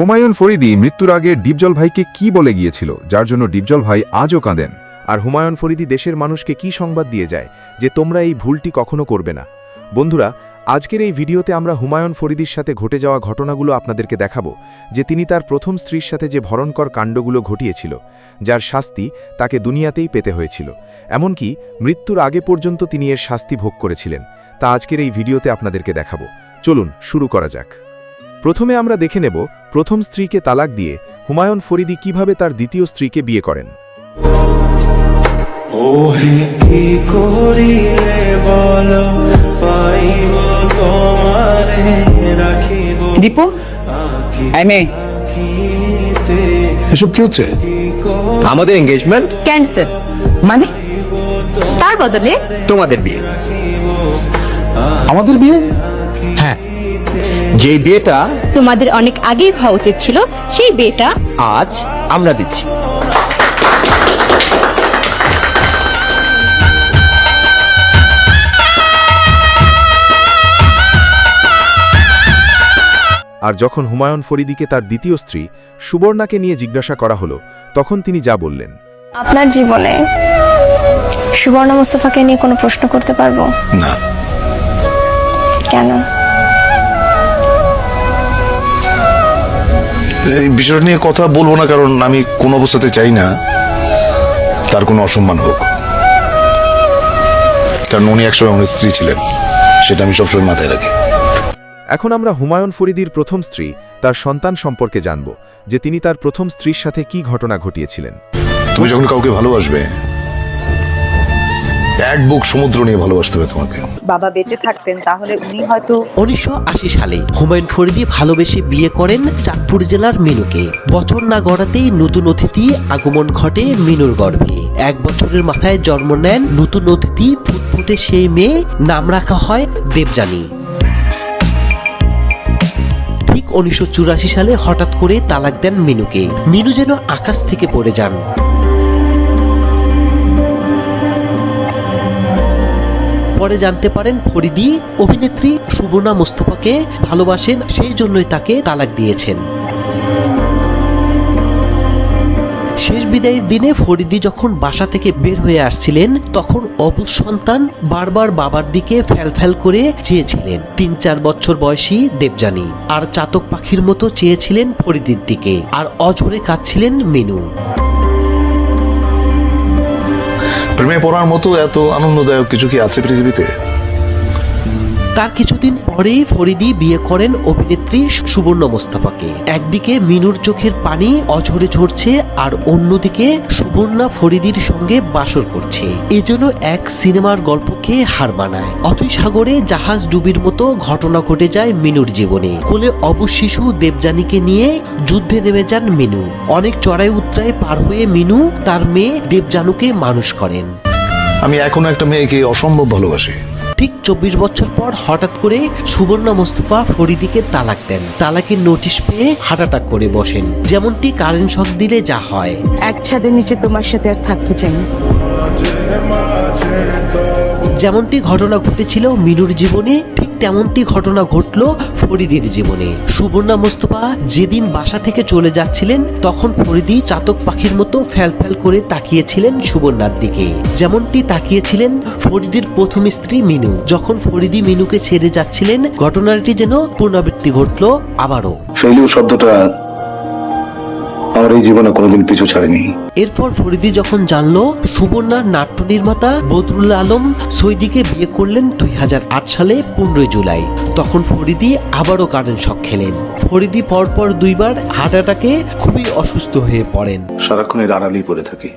হুমায়ুন ফরিদি মৃত্যুর আগে ডিপজল ভাইকে কি বলে গিয়েছিল, যার জন্য ডিপজল ভাই আজও কাঁদেন? আর হুমায়ুন ফরিদি দেশের মানুষকে কি সংবাদ দিয়ে যায় যে তোমরা এই ভুলটি কখনো করবে না? বন্ধুরা, আজকের এই ভিডিওতে আমরা হুমায়ুন ফরিদির সাথে ঘটে যাওয়া ঘটনাগুলো আপনাদেরকে দেখাবো, যে তিনি তার প্রথম স্ত্রীর সাথে যে ভয়ঙ্কর কাণ্ডগুলো ঘটিয়েছিল, যার শাস্তি তাকে দুনিয়াতেই পেতে হয়েছিল। এমনকি মৃত্যুর আগে পর্যন্ত তিনি এর শাস্তি ভোগ করেছিলেন। তা আজকের এই ভিডিওতে আপনাদেরকে দেখাবো। চলুন শুরু করা যাক। প্রথমে আমরা দেখে নেব প্রথম স্ত্রীকে তালাক দিয়ে হুমায়ুন ফরিদি কিভাবে তার দ্বিতীয় স্ত্রীকে বিয়ে করেন। দীপু, এসব কি হচ্ছে? আমাদের এঙ্গেজমেন্ট ক্যান্সেল মানে তার বদলে তোমাদের বিয়ে। আমাদের বিয়ে? হ্যাঁ, যে বিয়েটা তোমাদের অনেক আগেই হওয়া উচিত ছিল, সেই বিয়েটা আজ আমরা দিচ্ছি। আর যখন হুমায়ুন ফরিদিকে তার দ্বিতীয় স্ত্রী সুবর্ণাকে নিয়ে জিজ্ঞাসা করা হলো, তখন তিনি যা বললেন। আপনার জীবনে সুবর্ণা মুস্তাফাকে নিয়ে কোনো প্রশ্ন করতে পারবো না। কেন? এই বিষয়টা নিয়ে কথা বলবো না, কারণ আমি কোন অবস্থাতে চাই না তার কোনো অসম্মান হোক। কারণ উনি একসময় আমার স্ত্রী ছিলেন, সেটা আমি সবসময় মাথায় রাখি। এখন আমরা হুমায়ুন ফরিদির প্রথম স্ত্রী তার সন্তান সম্পর্কে জানব, যে তিনি তার প্রথম স্ত্রীর সাথে কি ঘটনা ঘটিয়েছিলেন। তুমি যখন কাউকে ভালোবাসবে, এক বুক সমুদ্র নিয়ে ভালোবাসতে হবে তোমাকে। বাবা বেঁচে থাকতেন তাহলে উনি হয়তো 1980 সালে হুমায়ুন ফরিদি ভালোবেসে বিয়ে করেন চাঁদপুর জেলার মিনুকে। বছর না গড়াতেই নতুন অতিথি আগমন ঘটে মিনুর গর্ভে। 1 বছরের মাথায় জন্ম নেন নতুন অতিথি ফুটফুটে সেই মেয়ে, নাম রাখা হয় দেবযানী। ঠিক 1984 সালে হঠাৎ করে তালাক দেন মিনুকে। মিনু যেন আকাশ থেকে পড়ে যান। পরে জানতে পারেন ফরিদি অভিনেত্রী সুবর্ণা মুস্তাফাকে ভালোবাসেন, সেই জন্যই তাকে তালাক দিয়েছেন। শেষ বিদায়ের দিনে ফরিদি যখন বাসা থেকে বের হয়ে আসছিলেন, তখন অবুঝ সন্তান বারবার বাবার দিকে ফ্যাল করে চেয়েছিলেন। 3-4 বছর বয়সী দেবযানী আর চাতক পাখির মতো চেয়েছিলেন ফরিদির দিকে, আর অঝরে কাঁদছিলেন মিনু। প্রেমে পড়ার মতো এত আনন্দদায়ক কিছু কি আছে পৃথিবীতে? তার কিছুদিন পরেই ফরিদি বিয়ে করেন অভিনেত্রী সুবর্ণা মুস্তাফাকে। একদিকে মিনুর চোখের পানি অঝরে ঝরছে, আর অন্যদিকে সুবর্ণা ফরিদির সঙ্গে বাসর করছে। এজন্য এক সিনেমার গল্পকে হার মানায়। অথই সাগরে জাহাজ ডুবির মতো ঘটনা ঘটে যায় মিনুর জীবনে। কোলে অবুঝ শিশু দেবযানীকে নিয়ে যুদ্ধে নেমে যান মিনু। অনেক চড়াই উতরাই পার হয়ে মিনু তার মেয়ে দেবযানুকে মানুষ করেন। আমি এখনো একটা মেয়েকে অসম্ভব ভালোবাসি। ঠিক 24 বছর পর হঠাৎ করে সুবর্ণা মুস্তাফা ফরিদিকে তালাক দেন। তালাকের নোটিশ পেয়ে হার্ট অ্যাটাক করে বসেন, যেমনটি কারেন্ট শক দিলে যা হয়। এক ছাদের নিচে তোমার সাথে আর থাকতে চাই না। যেমনটি ঘটনা ঘটেছিল মিনুর জীবনে, ঠিক তেমনটি ঘটনা ঘটল ফরিদির জীবনে। সুবর্ণা মুস্তাফা যেদিন বাসা থেকে চলে যাচ্ছিলেন, তখন ফরিদি চাতক পাখির মতো ফ্যাল করে তাকিয়েছিলেন সুবর্ণার দিকে, যেমনটি তাকিয়েছিলেন ফরিদির প্রথম স্ত্রী মিনু। যখন ফরিদি মিনুকে ছেড়ে যাচ্ছিলেন, ঘটনাটি যেন পুনরাবৃত্তি ঘটল আবারও। ফেলিউর শব্দটা আমার এই জীবনে কোনোদিন পিছু ছাড়েনি। এরপর ফরিদি যখন জানলো সুবর্ণার নাট্য নির্মাতা বদরুল আলম সৈদিকে বিয়ে করলেন 2008 সালে 15 জুলাই, তখন ফরিদি আবারও কারেন্ট শক খেলেন। ফরিদি পরপর 2 বার হার্ট অ্যাটাকে খুবই অসুস্থ হয়ে পড়েন। সারাক্ষণ এর আড়ালেই পড়ে থাকি।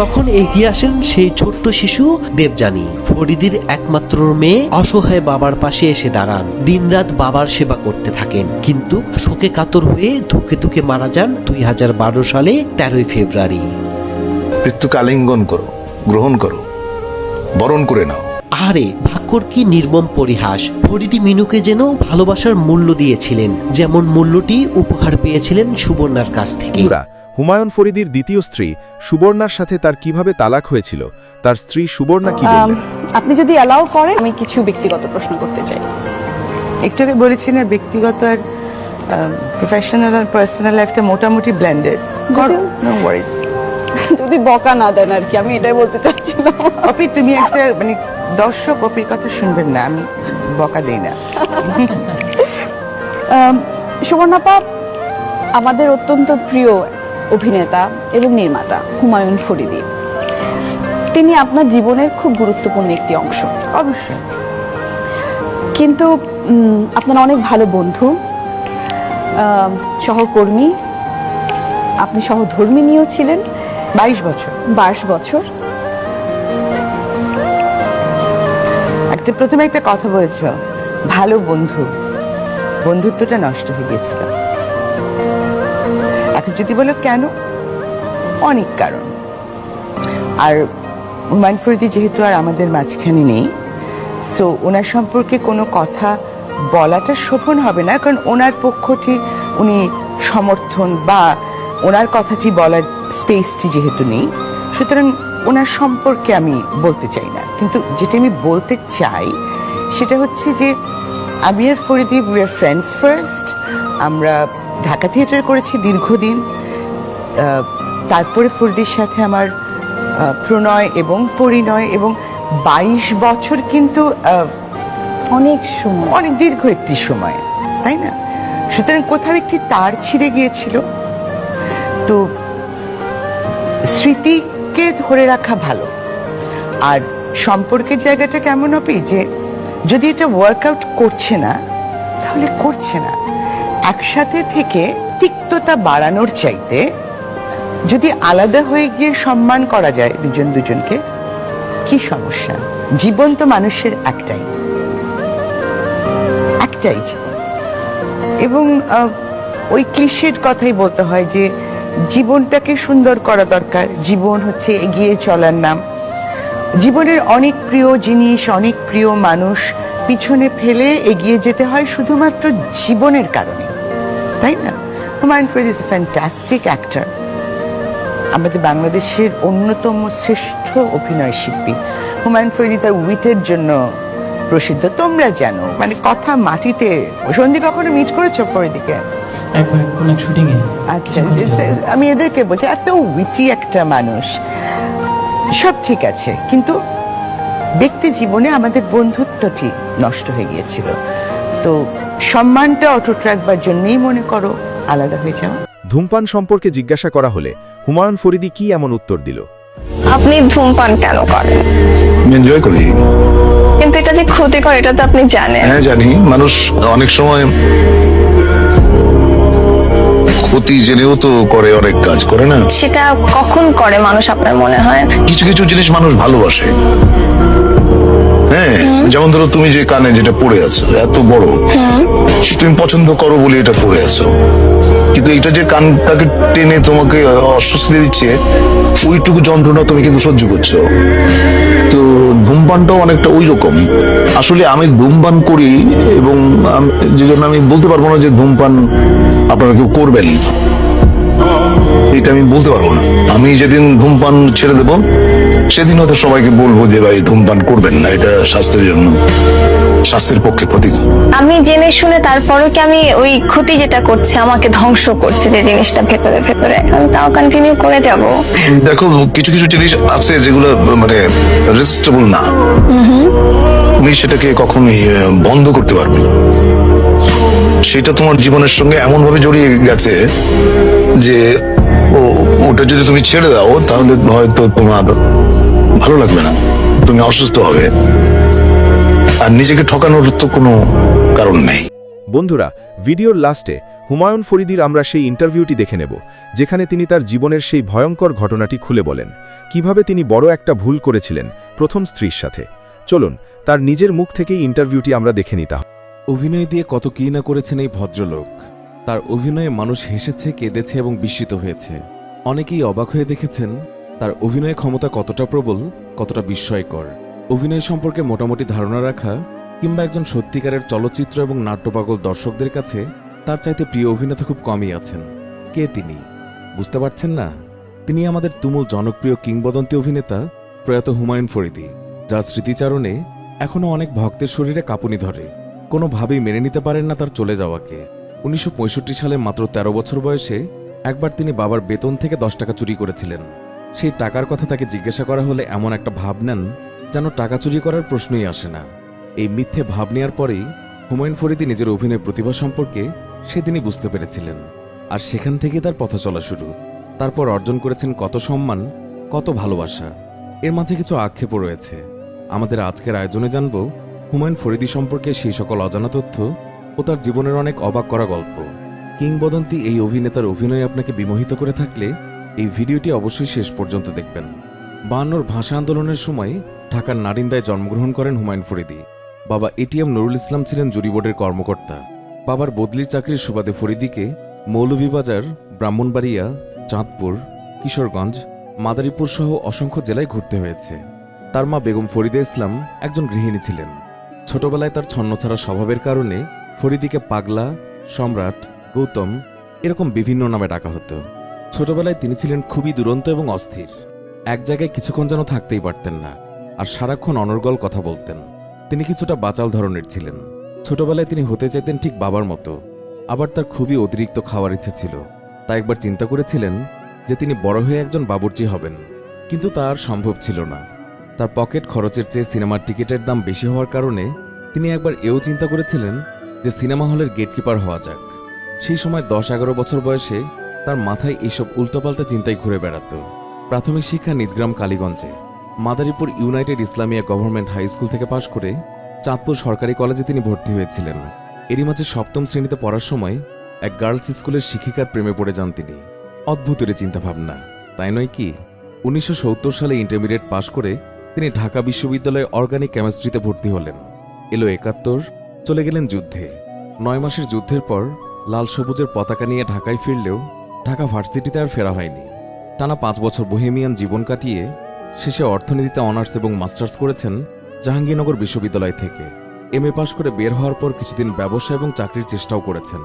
তখন এগিয়ে আসেন সেই ছোট্ট শিশু দেবযানী। ফরিদির একমাত্র মেয়ে অসহায় বাবার পাশে এসে দাঁড়ান। দিনরাত বাবার সেবা করতে থাকেন, কিন্তু শোকে কাতর হয়ে ধুকে মারা যান 2012 সালে 13 ফেব্রুয়ারি। মৃত্যুকে আলিঙ্গন করো, গ্রহণ করো, বরণ করে নাও। আরে ভাগ্যর কি নির্মম পরিহাস! ফরিদি মিনুকে যেন ভালোবাসার মূল্য দিয়েছিলেন, যেমন মূল্যটি উপহার পেয়েছিলেন সুবর্ণার কাছ থেকে। হুমায়ুন ফরিদির দ্বিতীয় স্ত্রী সুবর্ণার সাথে তার কিভাবে তালাক হয়েছিল, তার স্ত্রী সুবর্ণা কি বললেন। আপনি যদি অ্যালাউ করেন, আমি কিছু ব্যক্তিগত প্রশ্ন করতে চাই। একটু আগে বলেছি না ব্যক্তিগত আর প্রফেশনাল আর পার্সোনাল লাইফটা মোটামুটি ব্লেন্ডেড করো, নো ওয়ারিজ। যদি বকা না দেন আর কি, আমি এটাই বলতে চাচ্ছিলাম। অপি তুমি একটা মানে দর্শক অপির কথা শুনবেন না, আমি বকা দেই না। সুবর্ণাপা আমাদের অত্যন্ত প্রিয় অভিনেতা এবং নির্মাতা হুমায়ুন ফরিদী। তিনি আপনার জীবনের খুব গুরুত্বপূর্ণ একটি অংশ অবশ্যই। কিন্তু আপনার অনেক ভালো বন্ধু, সহকর্মী, আপনি সহধর্মিণীও ছিলেন 22 বছর। 22 বছর। প্রথমে একটা কথা বলেছ, ভালো বন্ধু, বন্ধুত্বটা নষ্ট হয়ে গিয়েছিল। এখন যদি বলো কেন, অনেক কারণ। আর হুমায়ুন ফরিদী যেহেতু আর আমাদের মাঝখানে নেই, সো ওনার সম্পর্কে কোনো কথা বলাটা শোভন হবে না, কারণ ওনার পক্ষটি উনি সমর্থন বা ওনার কথাটি বলার স্পেসটি যেহেতু নেই, সুতরাং ওনার সম্পর্কে আমি বলতে চাই না। কিন্তু যেটা আমি বলতে চাই সেটা হচ্ছে যে আমি আর Faridi we are friends first. আমরা ঢাকা থিয়েটার করেছি দীর্ঘদিন, তারপরে ফরিদীর সাথে আমার প্রণয় এবং পরিণয়, এবং 22 বছর কিন্তু অনেক সময়, অনেক দীর্ঘ একটি সময়, তাই না? সুতরাং কোথাও একটি তার ছিঁড়ে গিয়েছিল। তো স্মৃতিকে ধরে রাখা ভালো। আর সম্পর্কের জায়গাটা কেমন হবে যে যদি এটা ওয়ার্কআউট করছে না তাহলে করছে না। একসাথে থেকে তিক্ততা বাড়ানোর চাইতে যদি আলাদা হয়ে গিয়ে সম্মান করা যায় দুজন দুজনকে, কি সমস্যা? জীবন তো মানুষের একটাই জীবন। এবং ওই ক্লিশের কথাই বলতে হয় যে জীবনটাকে সুন্দর করা দরকার। জীবন হচ্ছে এগিয়ে চলার নাম। জীবনের অনেক প্রিয় জিনিস, অনেক প্রিয় মানুষ পিছনে ফেলে এগিয়ে যেতে হয় শুধুমাত্র জীবনের কারণে, তাই না? Humayun Faridi is a fantastic actor, আমাদের বাংলাদেশের অন্যতম শ্রেষ্ঠ অভিনয় শিল্পী। হুমায়ুন ফরিদী তার উইটের জন্য প্রসিদ্ধ, তোমরা জানো। মানে কথা মাটিতে। সন্ধি কখনো মিট করেছো ফরিদীকে? আচ্ছা, আমি এদেরকে বলছি, এত উইটি একটা মানুষ। সব ঠিক আছে, কিন্তু ব্যক্তি জীবনে আমাদের বন্ধুত্বটি নষ্ট হয়ে গিয়েছিল। তো সম্মানটা অটুট রাখবার জন্যই মনে করো আলাদা হয়ে যাও। ধূমপান সম্পর্কে জিজ্ঞাসা করা হলে হুমায়ুন ফরিদী কি এমন উত্তর দিল? আপনি ধূমপান কেন করেন? এনজয় করি। কিন্তু এটা যে ক্ষতিকর এটা তো আপনি জানেন। হ্যাঁ জানি, মানুষ অনেক সময় ক্ষতি জেনেও তো করে, অনেক কাজ করে না। সেটা কখন করে মানুষ আপনার মনে হয়? কিছু কিছু জিনিস মানুষ ভালোবাসে। হ্যাঁ, যেমন ধরো তুমি যে কানে যেটা পড়ে আছো এত বড়, তুমি পছন্দ করো বলে এটা পড়ে আছো, কিন্তু এটা যে কানটাকে টেনে তোমাকে অস্বস্তি দিচ্ছে, ওইটুকু যন্ত্রণা তুমি কিন্তু সহ্য করছো। তো ধূমপানটাও অনেকটা ওই রকম। আসলে আমি ধূমপান করি এবং যে জন্য আমি বলতে পারবো না যে ধূমপান আপনারা কেউ করবেন, এটা আমি বলতে পারবো না। আমি যেদিন ধূমপান ছেড়ে দেবো সেদিন হয়তো সবাইকে বলবো যে ভাই ধূমপান করবেন না, এটা স্বাস্থ্যের জন্য, স্বাস্থ্যের পক্ষে ক্ষতিকর। আমি জেনে শুনে তারপরও কি আমি ওই ক্ষতি যেটা করছে, আমাকে ধ্বংস করছে যে জিনিসটা ভেতরে ভেতরে, আমি তাও কন্টিনিউ করে যাব? দেখো, কিছু কিছু জিনিস আছে যেগুলো মানে রেজিস্টেবল না, তুমি সেটাকে কখনোই বন্ধ করতে পারবে না। সেটা তোমার জীবনের সঙ্গে এমন ভাবে জড়িয়ে গেছে যে ওটা যদি তুমি ছেড়ে দাও তাহলে হয়তো তোমার ভালো লাগবে না, তুমি অসুস্থ হবে। আর নিজেকে ঠকানোর তো কোনো কারণ নেই। বন্ধুরা, ভিডিওর লাস্টে হুমায়ুন ফরিদীর আমরা সেই ইন্টারভিউটি দেখে নেব, যেখানে তিনি তার জীবনের সেই ভয়ঙ্কর ঘটনাটি খুলে বলেন, কিভাবে তিনি বড় একটা ভুল করেছিলেন প্রথম স্ত্রীর সাথে। চলুন তার নিজের মুখ থেকেই ইন্টারভিউটি আমরা দেখে নিতাম। অভিনয় দিয়ে কত কি না করেছেন এই ভদ্রলোক। তার অভিনয়ে মানুষ হেসেছে, কেঁদেছে এবং বিস্মিত হয়েছে। অনেকেই অবাক হয়ে দেখেছেন তার অভিনয় ক্ষমতা কতটা প্রবল, কতটা বিস্ময়কর। অভিনয় সম্পর্কে মোটামুটি ধারণা রাখা কিংবা একজন সত্যিকারের চলচ্চিত্র এবং নাট্যপাগল দর্শকদের কাছে তার চাইতে প্রিয় অভিনেতা খুব কমই আছেন। কে তিনি? বুঝতে পারছেন না? তিনি আমাদের তুমুল জনপ্রিয় কিংবদন্তি অভিনেতা প্রয়াত হুমায়ুন ফরিদী, যার স্মৃতিচারণে এখনও অনেক ভক্তের শরীরে কাঁপুনি ধরে। কোনোভাবেই মেনে নিতে পারেন না তার চলে যাওয়াকে। 1965 সালে মাত্র 13 বছর বয়সে একবার তিনি বাবার বেতন থেকে 10 টাকা চুরি করেছিলেন। সেই টাকার কথা তাকে জিজ্ঞাসা করা হলে এমন একটা ভাব নেন যেন টাকা চুরি করার প্রশ্নই আসে না। এই মিথ্যে ভাব নেওয়ার পরেই হুমায়ুন ফরিদী নিজের অভিনয় প্রতিভা সম্পর্কে সেদিনই বুঝতে পেরেছিলেন, আর সেখান থেকে তার পথ চলা শুরু। তারপর অর্জন করেছেন কত সম্মান, কত ভালোবাসা। এর মাঝে কিছু আক্ষেপও রয়েছে। আমাদের আজকের আয়োজনে জানব হুমায়ুন ফরিদী সম্পর্কে সেই সকল অজানা তথ্য ও তার জীবনের অনেক অবাক করা গল্প। কিংবদন্তি এই অভিনেতার অভিনয় আপনাকে বিমোহিত করে থাকলে এই ভিডিওটি অবশ্যই শেষ পর্যন্ত দেখবেন। 52 ভাষা আন্দোলনের সময় ঢাকার নারিন্দায় জন্মগ্রহণ করেন হুমায়ুন ফরিদী। বাবা এটিএম নুরুল ইসলাম ছিলেন জুরি বোর্ডের কর্মকর্তা। বাবার বদলির চাকরির সুবাদে ফরিদীকে মৌলভীবাজার, ব্রাহ্মণবাড়িয়া, চাঁদপুর, কিশোরগঞ্জ, মাদারীপুর সহ অসংখ্য জেলায় ঘুরতে হয়েছে। তার মা বেগম ফরিদা ইসলাম একজন গৃহিণী ছিলেন। ছোটবেলায় তার ছন্নছাড়া স্বভাবের কারণে ফরিদীকে পাগলা, সম্রাট, গৌতম এরকম বিভিন্ন নামে ডাকা হতো। ছোটবেলায় তিনি ছিলেন খুবই দুরন্ত এবং অস্থির। এক জায়গায় কিছুক্ষণ যেন থাকতেই পারতেন না, আর সারাক্ষণ অনর্গল কথা বলতেন। তিনি কিছুটা বাচাল ধরনের ছিলেন। ছোটবেলায় তিনি হতে চাইতেন ঠিক বাবার মতো, আবার তার খুবই অতিরিক্ত খাওয়ার ইচ্ছে ছিল। তাই একবার চিন্তা করেছিলেন যে তিনি বড় হয়ে একজন বাবুর্চি হবেন, কিন্তু তা আর সম্ভব ছিল না। তার পকেট খরচের চেয়ে সিনেমার টিকিটের দাম বেশি হওয়ার কারণে তিনি একবার এও চিন্তা করেছিলেন যে সিনেমা হলের গেটকিপার হওয়া যাক। সেই সময় 10-11 বছর বয়সে তার মাথায় এইসব উল্টোপাল্টা চিন্তায় ঘুরে বেড়াত। প্রাথমিক শিক্ষা নিজগ্রাম কালীগঞ্জে, Madaripur united Islamia government high school থেকে পাশ করে চাঁদপুর সরকারি কলেজে তিনি ভর্তি হয়েছিলেন। এরই মাঝে 7ম শ্রেণীতে পড়ার সময় এক গার্লস স্কুলের শিক্ষিকার প্রেমে পড়ে যান তিনি। অদ্ভুত চিন্তাভাবনা, তাই নয় কি? 1970 সালে ইন্টারমিডিয়েট পাশ করে তিনি ঢাকা বিশ্ববিদ্যালয়ে অর্গানিক কেমিস্ট্রিতে ভর্তি হলেন। এলো 71, চলে গেলেন যুদ্ধে। 9 মাসের যুদ্ধের পর লাল সবুজের পতাকা নিয়ে ঢাকায় ফিরলেও ঢাকা ভার্সিটিতে আর ফেরা হয়নি। টানা 5 বছর বোহেমিয়ান জীবন কাটিয়ে শেষে অর্থনীতিতে অনার্স এবং মাস্টার্স করেছেন জাহাঙ্গীরনগর বিশ্ববিদ্যালয় থেকে। MA পাশ করে বের হওয়ার পর কিছুদিন ব্যবসা এবং চাকরির চেষ্টাও করেছেন,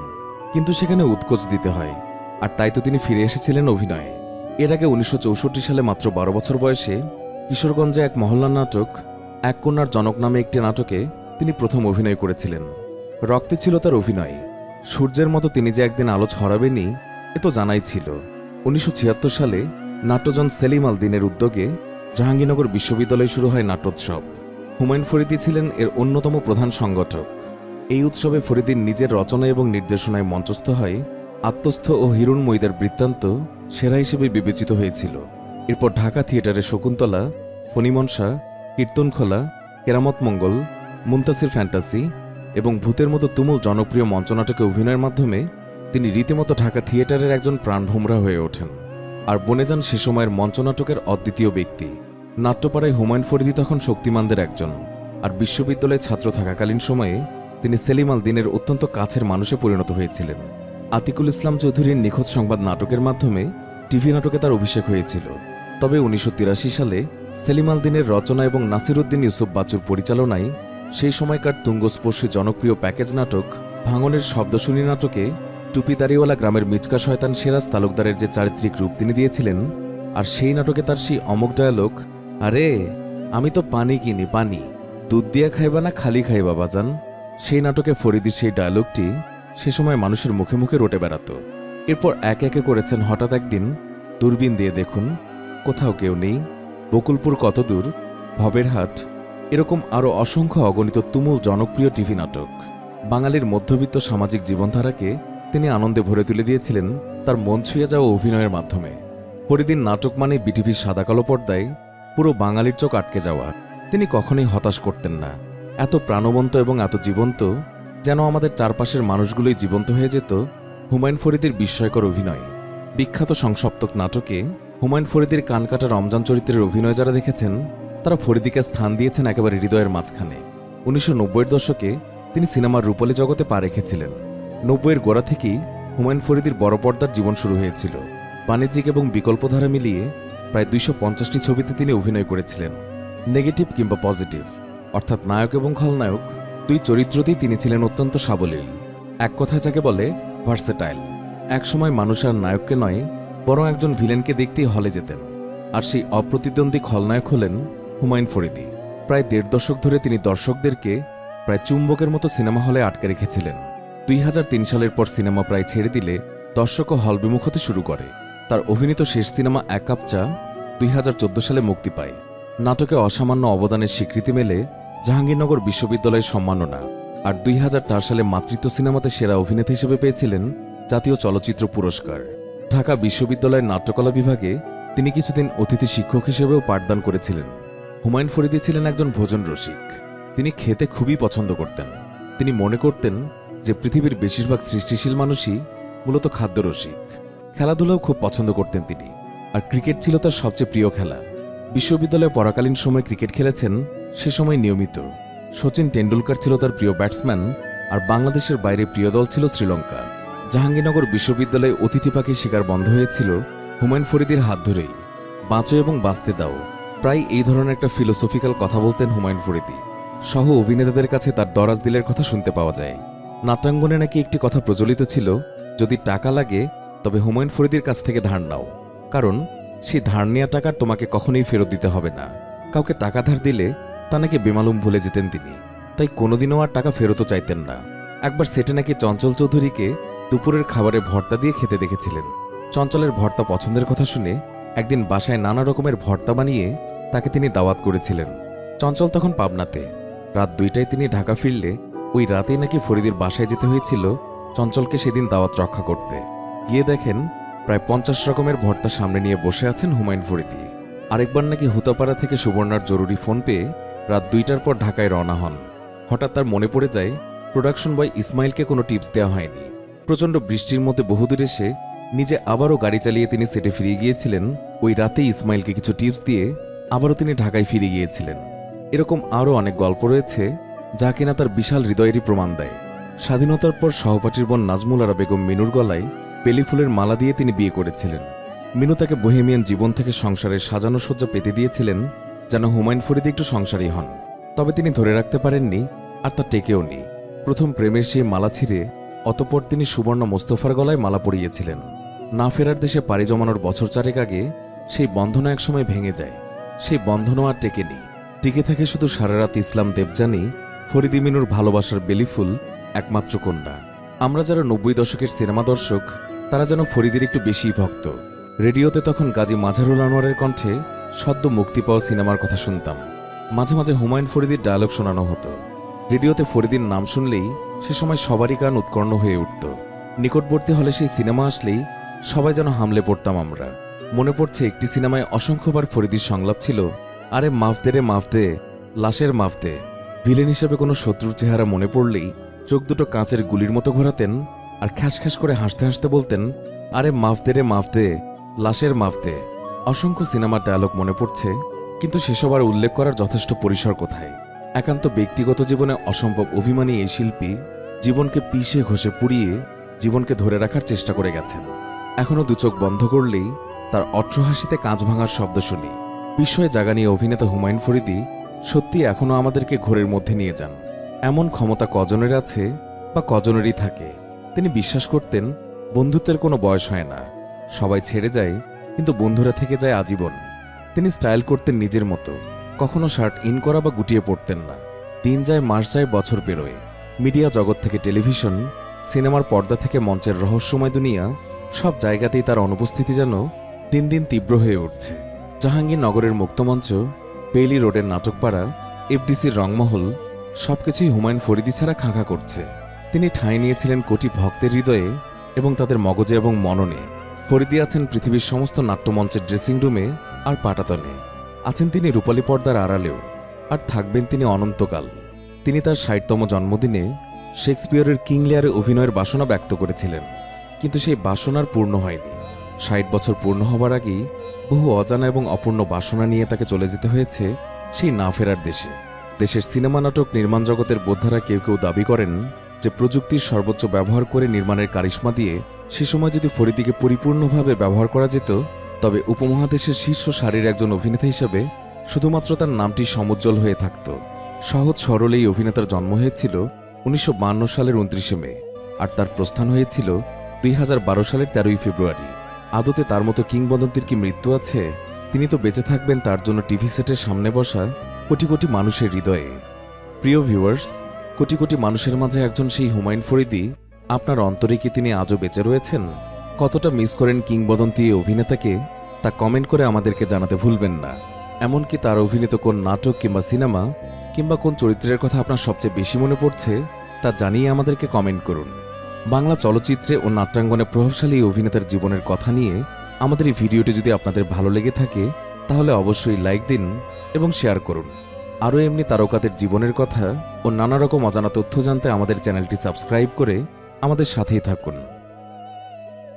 কিন্তু সেখানে উৎকোচ দিতে হয়। আর তাই তো তিনি ফিরে এসেছিলেন অভিনয়ে। এর আগে 1964 সালে মাত্র 12 বছর বয়সে কিশোরগঞ্জে এক মহল্লার নাটক এক কন্যার জনক নামে একটি নাটকে তিনি প্রথম অভিনয় করেছিলেন। রক্তে ছিল তার অভিনয়। সূর্যের মতো তিনি যে একদিন আলো ছড়াবেনই এ তো জানাই ছিল। 1976 সালে নাট্যজন সেলিম আল দ্বীনের উদ্যোগে জাহাঙ্গীরনগর বিশ্ববিদ্যালয়ে শুরু হয় নাট্যোৎসব। হুমায়ুন ফরিদী ছিলেন এর অন্যতম প্রধান সংগঠক। এই উৎসবে ফরিদীর নিজের রচনা এবং নির্দেশনায় মঞ্চস্থ হয় আত্মস্থ ও হিরণময়ীদের বৃত্তান্ত সেরা হিসেবে বিবেচিত হয়েছিল। এরপর ঢাকা থিয়েটারে শকুন্তলা, ফণিমনসা, কীর্তনখোলা, কেরামত মঙ্গল, মুনতাসির ফ্যান্টাসি এবং ভূতের মতো তুমুল জনপ্রিয় মঞ্চনাটকে অভিনয়ের মাধ্যমে তিনি রীতিমতো ঢাকা থিয়েটারের একজন প্রাণভোমরা হয়ে ওঠেন আর বনে যান সে সময়ের মঞ্চনাটকের অদ্বিতীয় ব্যক্তি। নাট্যপাড়ায় হুমায়ুন ফরিদী তখন শক্তিমানদের একজন, আর বিশ্ববিদ্যালয়ে ছাত্র থাকাকালীন সময়ে তিনি সেলিম আল দ্বীনের অত্যন্ত কাছের মানুষে পরিণত হয়েছিলেন। আতিকুল ইসলাম চৌধুরীর নিখোঁজ সংবাদ নাটকের মাধ্যমে টিভি নাটকে তার অভিষেক হয়েছিল। তবে 1983 সালে সেলিম আল দ্বীনের রচনা এবং নাসিরউদ্দিন ইউসুফ বাচ্চুর পরিচালনায় সেই সময়কার তুঙ্গস্পর্শী জনপ্রিয় প্যাকেজ নাটক ভাঙনের শব্দশুনি নাটকে টুপিদারিওয়ালা গ্রামের মিচকা শয়তান সিরাজ তালুকদারের যে চারিত্রিক রূপ তিনি দিয়েছিলেন, আর সেই নাটকে তার সেই অমোঘ ডায়ালগ, আরে আমি তো পানি কিনি পানি, দুধ দিয়া খাইবা না খালি খাইবা বাজান, সেই নাটকে ফরিদীর সেই ডায়ালগটি সে সময় মানুষের মুখে মুখে রটে বেড়াত। এরপর একে একে করেছেন হঠাৎ একদিন, দূরবীন দিয়ে দেখুন, কোথাও কেউ নেই, বকুলপুর কত দূর, ভবের হাট, এরকম আরও অসংখ্য অগণিত তুমুল জনপ্রিয় টিভি নাটক। বাঙালির মধ্যবিত্ত সামাজিক জীবনধারাকে তিনি আনন্দে ভরে তুলে দিয়েছিলেন তার মন ছুঁয়ে যাওয়া অভিনয়ের মাধ্যমে। ফরিদীর নাটক মানে বিটিভির সাদাকালো পর্দায় পুরো বাঙালির চোখ আটকে যাওয়া। তিনি কখনোই হতাশ করতেন না। এত প্রাণবন্ত এবং এত জীবন্ত যেন আমাদের চারপাশের মানুষগুলোই জীবন্ত হয়ে যেত হুমায়ুন ফরিদীর বিস্ময়কর অভিনয়। বিখ্যাত সংসপ্তক নাটকে হুমায়ুন ফরিদীর কানকাটা রমজান চরিত্রের অভিনয় যারা দেখেছেন তারা ফরিদীকে স্থান দিয়েছেন একেবারে হৃদয়ের মাঝখানে। 1990-এর দশকে তিনি সিনেমার রূপালী জগতে পা রেখেছিলেন। 90-এর গোড়া থেকেই হুমায়ুন ফরিদীর বড় পর্দার জীবন শুরু হয়েছিল। বাণিজ্যিক এবং বিকল্পধারা মিলিয়ে প্রায় 250টি ছবিতে তিনি অভিনয় করেছিলেন। নেগেটিভ কিংবা পজিটিভ, অর্থাৎ নায়ক এবং খলনায়ক দুই চরিত্রতেই তিনি ছিলেন অত্যন্ত সাবলীল। এক কথায় যাকে বলে ভার্সেটাইল। একসময় মানুষ আর নায়ককে নয় বরং একজন ভিলেনকে দেখতেই হলে যেতেন, আর সেই অপ্রতিদ্বন্দ্বী খলনায়ক হলেন হুমায়ুন ফরিদী। প্রায় 1.5 দশক ধরে তিনি দর্শকদেরকে প্রায় চুম্বকের মতো সিনেমা হলে আটকে রেখেছিলেন। 2003 সালের পর সিনেমা প্রায় ছেড়ে দিলে দর্শকও হল বিমুখ হতে শুরু করে। তার অভিনীত শেষ সিনেমা এক কাপ চা 2014 সালে মুক্তি পায়। নাটকে অসামান্য অবদানের স্বীকৃতি মেলে জাহাঙ্গীরনগর বিশ্ববিদ্যালয়ের সম্মাননা। আর 2004 সালে মাতৃত্ব সিনেমাতে সেরা অভিনেতা হিসেবে পেয়েছিলেন জাতীয় চলচ্চিত্র পুরস্কার। ঢাকা বিশ্ববিদ্যালয়ের নাট্যকলা বিভাগে তিনি কিছুদিন অতিথি শিক্ষক হিসেবেও পাঠদান করেছিলেন। হুমায়ুন ফরিদী ছিলেন একজন ভোজন রসিক। তিনি খেতে খুবই পছন্দ করতেন। তিনি মনে করতেন যে পৃথিবীর বেশিরভাগ সৃষ্টিশীল মানুষই মূলত খাদ্যরসিক। খেলাধুলাও খুব পছন্দ করতেন তিনি, আর ক্রিকেট ছিল তার সবচেয়ে প্রিয় খেলা। বিশ্ববিদ্যালয়ে পড়াকালীন সময় ক্রিকেট খেলেছেন, সে সময় নিয়মিত। সচিন টেন্ডুলকার ছিল তার প্রিয় ব্যাটসম্যান, আর বাংলাদেশের বাইরে প্রিয় দল ছিল শ্রীলঙ্কা। জাহাঙ্গীরনগর বিশ্ববিদ্যালয়ে অতিথি পাখির শিকার বন্ধ হয়েছিল হুমায়ুন ফরিদীর হাত ধরেই। বাঁচো এবং বাঁচতে দাও, প্রায় এই ধরনের একটা ফিলোসফিক্যাল কথা বলতেন হুমায়ুন ফরিদী। সহ অভিনেতাদের কাছে তার দরাজ দিলের কথা শুনতে পাওয়া যায়। নাট্যাঙ্গনে নাকি একটি কথা প্রচলিত ছিল, যদি টাকা লাগে তবে হুমায়ুন ফরিদীর কাছ থেকে ধার নাও, কারণ সেই ধার নেওয়া টাকার তোমাকে কখনোই ফেরত দিতে হবে না। কাউকে টাকা ধার দিলে তা নাকি বেমালুম ভুলে যেতেন তিনি, তাই কোনোদিনও আর টাকা ফেরতও চাইতেন না। একবার সেটে নাকি চঞ্চল চৌধুরীকে দুপুরের খাবারে ভর্তা দিয়ে খেতে দেখেছিলেন। চঞ্চলের ভর্তা পছন্দের কথা শুনে একদিন বাসায় নানা রকমের ভর্তা বানিয়ে তাকে তিনি দাওয়াত করেছিলেন। চঞ্চল তখন পাবনাতে। রাত 2টায় তিনি ঢাকা ফিরলে ওই রাতেই নাকি ফরিদীর বাসায় যেতে হয়েছিল চঞ্চলকে সেদিন দাওয়াত রক্ষা করতে। গিয়ে দেখেন প্রায় 50 রকমের ভর্তা সামনে নিয়ে বসে আছেন হুমায়ুন ফরিদী। আরেকবার নাকি হুতাপাড়া থেকে সুবর্ণার জরুরি ফোন পেয়ে রাত 2টার পর ঢাকায় রওনা হন। হঠাৎ তার মনে পড়ে যায় প্রোডাকশন বয় ইসমাইলকে কোনো টিপস দেওয়া হয়নি। প্রচণ্ড বৃষ্টির মধ্যে বহুদূর এসে নিজে আবারও গাড়ি চালিয়ে তিনি সেটে ফিরে গিয়েছিলেন। ওই রাতেই ইসমাইলকে কিছু টিপস দিয়ে আবারও তিনি ঢাকায় ফিরে গিয়েছিলেন। এরকম আরও অনেক গল্প রয়েছে যা কিনা তার বিশাল হৃদয়েরই প্রমাণ দেয়। স্বাধীনতার পর সহপাঠীর বোন নাজমুল আরা বেগম মিনুর গলায় বেলি ফুলের মালা দিয়ে তিনি বিয়ে করেছিলেন। মিনু তাকে বোহেমিয়ান জীবন থেকে সংসারের সাজানো সজ্জা পেতে দিয়েছিলেন যেন হুমায়ুন ফরিদী একটু সংসারী হন। তবে তিনি ধরে রাখতে পারেননি, আর তা টেকেও নি। প্রথম প্রেমের সেই মালা ছিঁড়ে অতঃপর তিনি সুবর্ণ মোস্তফার গলায় মালা পরিয়েছিলেন। না ফেরার দেশে পাড়ি জমানোর বছর 4 আগে সেই বন্ধনও একসময় ভেঙে যায়। সেই বন্ধনও আর টেকেনি। টিকে থাকে শুধু সারারাত ইসলাম দেবজানি, ফরিদী মিনুর ভালোবাসার বেলিফুল, একমাত্র কন্যা। আমরা যারা 90 দশকের সিনেমা দর্শক তারা যেন ফরিদীর একটু বেশিই ভক্ত। রেডিওতে তখন গাজী মাঝারুল আনোয়ারের কণ্ঠে সদ্য মুক্তি পাওয়া সিনেমার কথা শুনতাম। মাঝে মাঝে হুমায়ুন ফরিদীর ডায়লগ শোনানো হতো। রেডিওতে ফরিদীর নাম শুনলেই সে সময় সবারই কান উৎকর্ণ হয়ে উঠত। নিকটবর্তী হলে সেই সিনেমা আসলেই সবাই যেন হামলে পড়তাম আমরা। মনে পড়ছে একটি সিনেমায় অসংখ্যবার ফরিদীর সংলাপ ছিল, আরে মাফ দে রে মাফ দে, লাশের মাফ দে। ভিলেন হিসেবে কোনো শত্রুর চেহারা মনে পড়লেই চোখ দুটো কাঁচের গুলির মতো ঘোরাতেন আর খ্যাস খ্যাস করে হাসতে হাসতে বলতেন, আরে মাফ দে রে মাফ দে, লাশের মাফ দে। অসংখ্য সিনেমার ডায়লগ মনে পড়ছে, কিন্তু সেসব আর উল্লেখ করার যথেষ্ট পরিসর কোথায়। একান্ত ব্যক্তিগত জীবনে অসম্ভব অভিমানী এই শিল্পী জীবনকে পিষে ঘষে পুড়িয়ে জীবনকে ধরে রাখার চেষ্টা করে গেছেন। এখনও দু চোখ বন্ধ করলেই তার অট্টহাসিতে কাঁচ ভাঙার শব্দ শুনি। বিস্ময়ে জাগা নিয়ে অভিনেতা হুমায়ুন ফরিদী সত্যি এখনও আমাদেরকে ঘোরের মধ্যে নিয়ে যান। এমন ক্ষমতা কজনের আছে বা কজনেরই থাকে। তিনি বিশ্বাস করতেন বন্ধুত্বের কোনো বয়স হয় না, সবাই ছেড়ে যায় কিন্তু বন্ধুরা থেকে যায় আজীবন। তিনি স্টাইল করতেন নিজের মতো, কখনো শার্ট ইন করা বা গুটিয়ে পড়তেন না। দিন যায়, মাস যায়, বছর পেরোয়। মিডিয়া জগৎ থেকে টেলিভিশন, সিনেমার পর্দা থেকে মঞ্চের রহস্যময় দুনিয়া, সব জায়গাতেই তার অনুপস্থিতি যেন দিন দিন তীব্র হয়ে উঠছে। জাহাঙ্গীরনগরের মুক্তমঞ্চ, বেইলি রোডের নাটকপাড়া, এফডিসির রংমহল, সবকিছুই হুমায়ুন ফরিদী ছাড়া খাঁখা করছে। তিনি ঠাঁই নিয়েছিলেন কোটি ভক্তের হৃদয়ে এবং তাদের মগজে এবং মননে। ফরিদী আছেন পৃথিবীর সমস্ত নাট্যমঞ্চের ড্রেসিং রুমে আর পাটাতনে। আছেন তিনি রূপালী পর্দার আড়ালেও, আর থাকবেন তিনি অনন্তকাল। তিনি তার 60তম জন্মদিনে শেক্সপিয়রের কিং লিয়ারে অভিনয়ের বাসনা ব্যক্ত করেছিলেন, কিন্তু সেই বাসনার পূর্ণ হয়নি। 60 বছর পূর্ণ হবার আগেই বহু অজানা এবং অপূর্ণ বাসনা নিয়ে তাকে চলে যেতে হয়েছে সেই না ফেরার দেশে। দেশের সিনেমা নাটক নির্মাণ জগতের বোদ্ধারা কেউ কেউ দাবি করেন যে প্রযুক্তির সর্বোচ্চ ব্যবহার করে নির্মাণের কারিশমা দিয়ে সে সময় যদি ফরিদীকে পরিপূর্ণভাবে ব্যবহার করা যেত তবে উপমহাদেশের শীর্ষ সারির একজন অভিনেতা হিসেবে শুধুমাত্র তার নামটি সমুজ্জ্বল হয়ে থাকত। সহজ সরল এই অভিনেতার জন্ম হয়েছিল 1952 সালের 29শে মে, আর তার প্রস্থান হয়েছিল 2012 সালের 13ই ফেব্রুয়ারি। আদতে তার মতো কিংবদন্তির কি মৃত্যু আছে? তিনি তো বেঁচে থাকবেন তার জন্য টিভি সেটের সামনে বসা কোটি কোটি মানুষের হৃদয়ে। প্রিয় ভিউয়ার্স, কোটি কোটি মানুষের মাঝে একজন সেই হুমায়ুন ফরিদি, আপনার অন্তরে কি তিনি আজও বেঁচে রয়েছেন? কতটা মিস করেন কিংবদন্তি এই অভিনেতাকে, তা কমেন্ট করে আমাদেরকে জানাতে ভুলবেন না। এমনকি তার অভিনীত কোন নাটক কিংবা সিনেমা কিংবা কোন চরিত্রের কথা আপনার সবচেয়ে বেশি মনে পড়ছে, তা জানিয়ে আমাদেরকে কমেন্ট করুন। বাংলা চলচ্চিত্রে ও নাট্যাঙ্গনে প্রভাবশালী এই অভিনেতার জীবনের কথা নিয়ে আমাদের এই ভিডিওটি যদি আপনাদের ভালো লেগে থাকে, তাহলে অবশ্যই লাইক দিন এবং শেয়ার করুন। আরও এমনি তারকাদের জীবনের কথা ও নানা রকম অজানা তথ্য জানতে আমাদের চ্যানেলটি সাবস্ক্রাইব করে আমাদের সাথেই থাকুন।